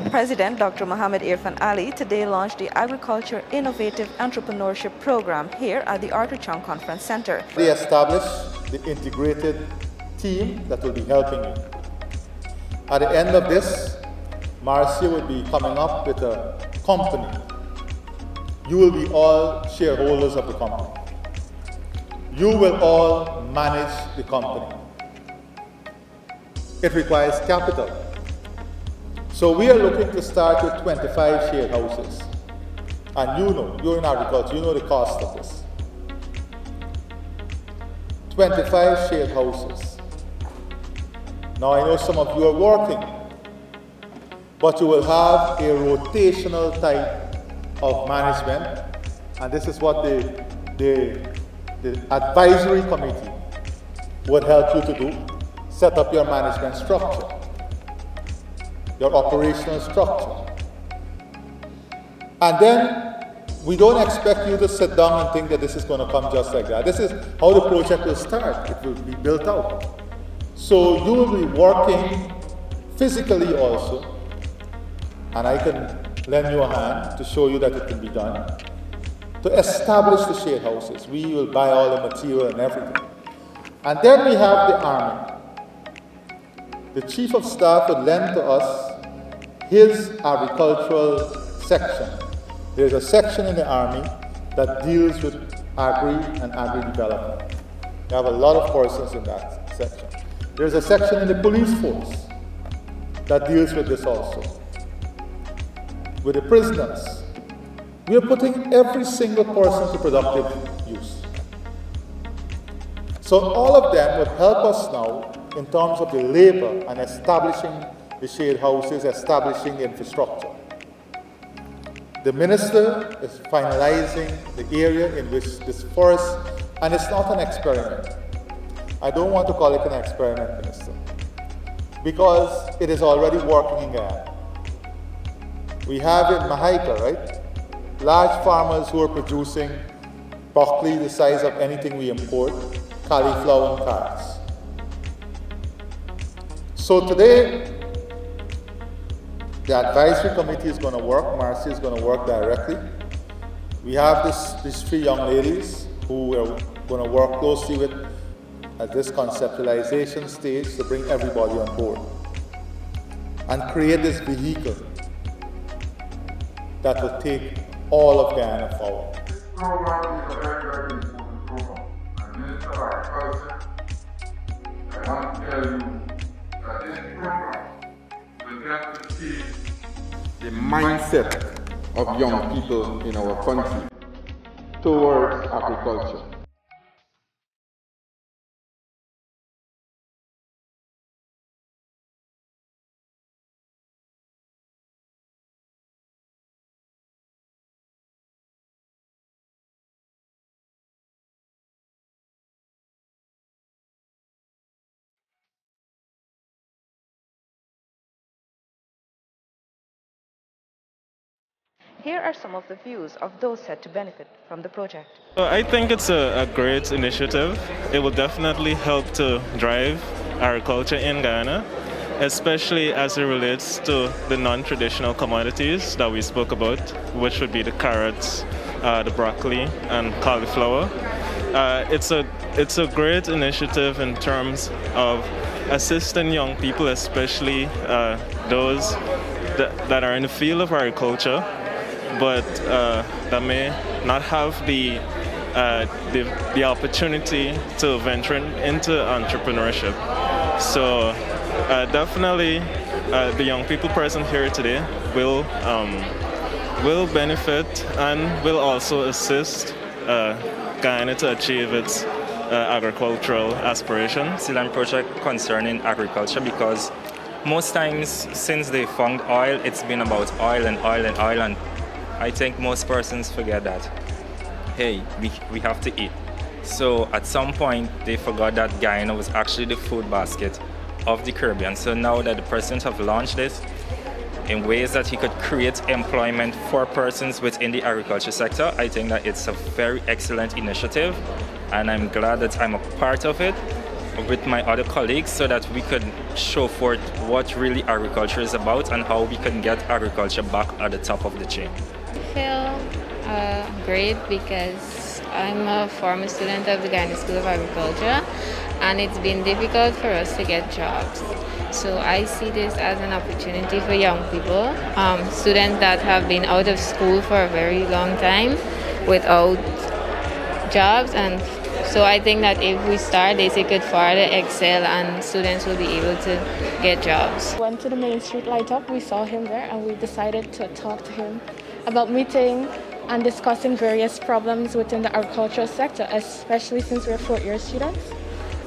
President Dr. Mohamed Irfaan Ali today launched the Agriculture Innovative Entrepreneurship Program here at the Arthur Chong Conference Center. They established the integrated team that will be helping you. At the end of this, Marcia will be coming up with a company. You will be all shareholders of the company. You will all manage the company. It requires capital. So we are looking to start with 25 share houses. And you know, you're in agriculture, you know the cost of this. 25 share houses. Now I know some of you are working, but you will have a rotational type of management, and this is what the advisory committee would help you to do. Set up your management structure, your operational structure. And then we don't expect you to sit down and think that this is going to come just like that. This is how the project will start. It will be built out. So you will be working physically also, and I can lend you a hand to show you that it can be done, to establish the share houses. We will buy all the material and everything. And then we have the army. The Chief of Staff would lend to us his agricultural section. There's a section in the Army that deals with agri and agri-development. We have a lot of persons in that section. There's a section in the police force that deals with this also. With the prisoners, we are putting every single person to productive use. So all of them would help us now in terms of the labor and establishing the shade houses, establishing the infrastructure. The minister is finalizing the area in which this forest, and it's not an experiment. I don't want to call it an experiment, Minister, because it is already working in Ghana. We have in MALIKA, right? Large farmers who are producing broccoli the size of anything we import, cauliflower and carrots. So today, the advisory committee is going to work, Marcia is going to work directly. We have these three young ladies who are going to work closely with at this conceptualization stage to bring everybody on board and create this vehicle that will take all of Ghana forward. This program is a very, very important program. And Minister of Agriculture, I want to tell you that this program will get to see the mindset of young people in our country towards agriculture. Here are some of the views of those set to benefit from the project. I think it's a great initiative. It will definitely help to drive agriculture in Ghana, especially as it relates to the non-traditional commodities that we spoke about, which would be the carrots, the broccoli, and cauliflower. It's a great initiative in terms of assisting young people, especially those that are in the field of agriculture, but that may not have the opportunity to venture into entrepreneurship. So definitely the young people present here today will benefit and will also assist Ghana to achieve its agricultural aspirations. Excellent project concerning agriculture, because most times since they found oil, it's been about oil and oil and oil, and I think most persons forget that, hey, we have to eat. So at some point they forgot that Guyana was actually the food basket of the Caribbean. So now that the president have launched this in ways that he could create employment for persons within the agriculture sector, I think that it's a very excellent initiative, and I'm glad that I'm a part of it. with my other colleagues so that we could show forth what really agriculture is about and how we can get agriculture back at the top of the chain. I feel great because I'm a former student of the Ghana School of Agriculture, and it's been difficult for us to get jobs. So I see this as an opportunity for young people, students that have been out of school for a very long time without jobs, and so I think that if we start, they could further excel and students will be able to get jobs. Went to the main street light up, we saw him there and we decided to talk to him about meeting and discussing various problems within the agricultural sector, especially since we're fourth-year students.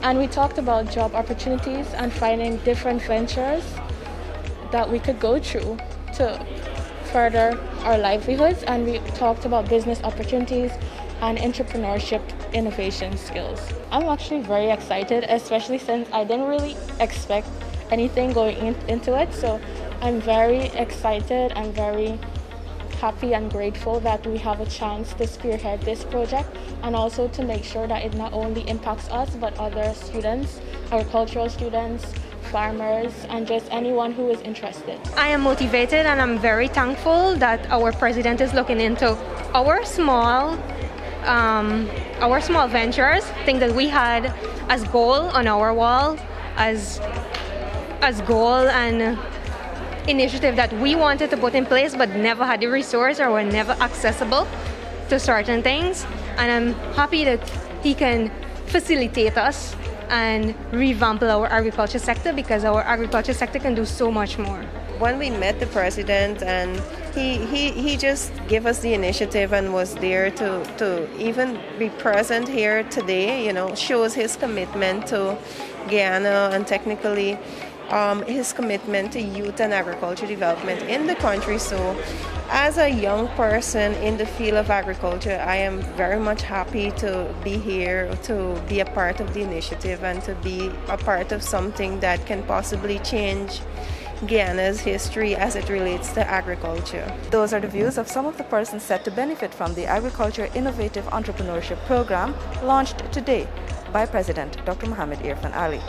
And we talked about job opportunities and finding different ventures that we could go through to further our livelihoods, and we talked about business opportunities and entrepreneurship innovation skills. I'm actually very excited, especially since I didn't really expect anything going into it. So I'm very excited and very happy and grateful that we have a chance to spearhead this project, and also to make sure that it not only impacts us but other students, agricultural students, farmers, and just anyone who is interested. I am motivated and I'm very thankful that our president is looking into our small ventures, things that we had as goal on our wall, as goal and initiative that we wanted to put in place but never had the resource or were never accessible to certain things. And I'm happy that he can facilitate us and revamp our agriculture sector, because our agriculture sector can do so much more. When we met the president, and he just gave us the initiative and was there to even be present here today, you know, shows his commitment to Guyana and technically his commitment to youth and agriculture development in the country. So as a young person in the field of agriculture, I am very much happy to be here, to be a part of the initiative and to be a part of something that can possibly change Guyana's history as it relates to agriculture. Those are the views of some of the persons set to benefit from the Agriculture Innovative Entrepreneurship Program launched today by President Dr. Mohamed Irfaan Ali.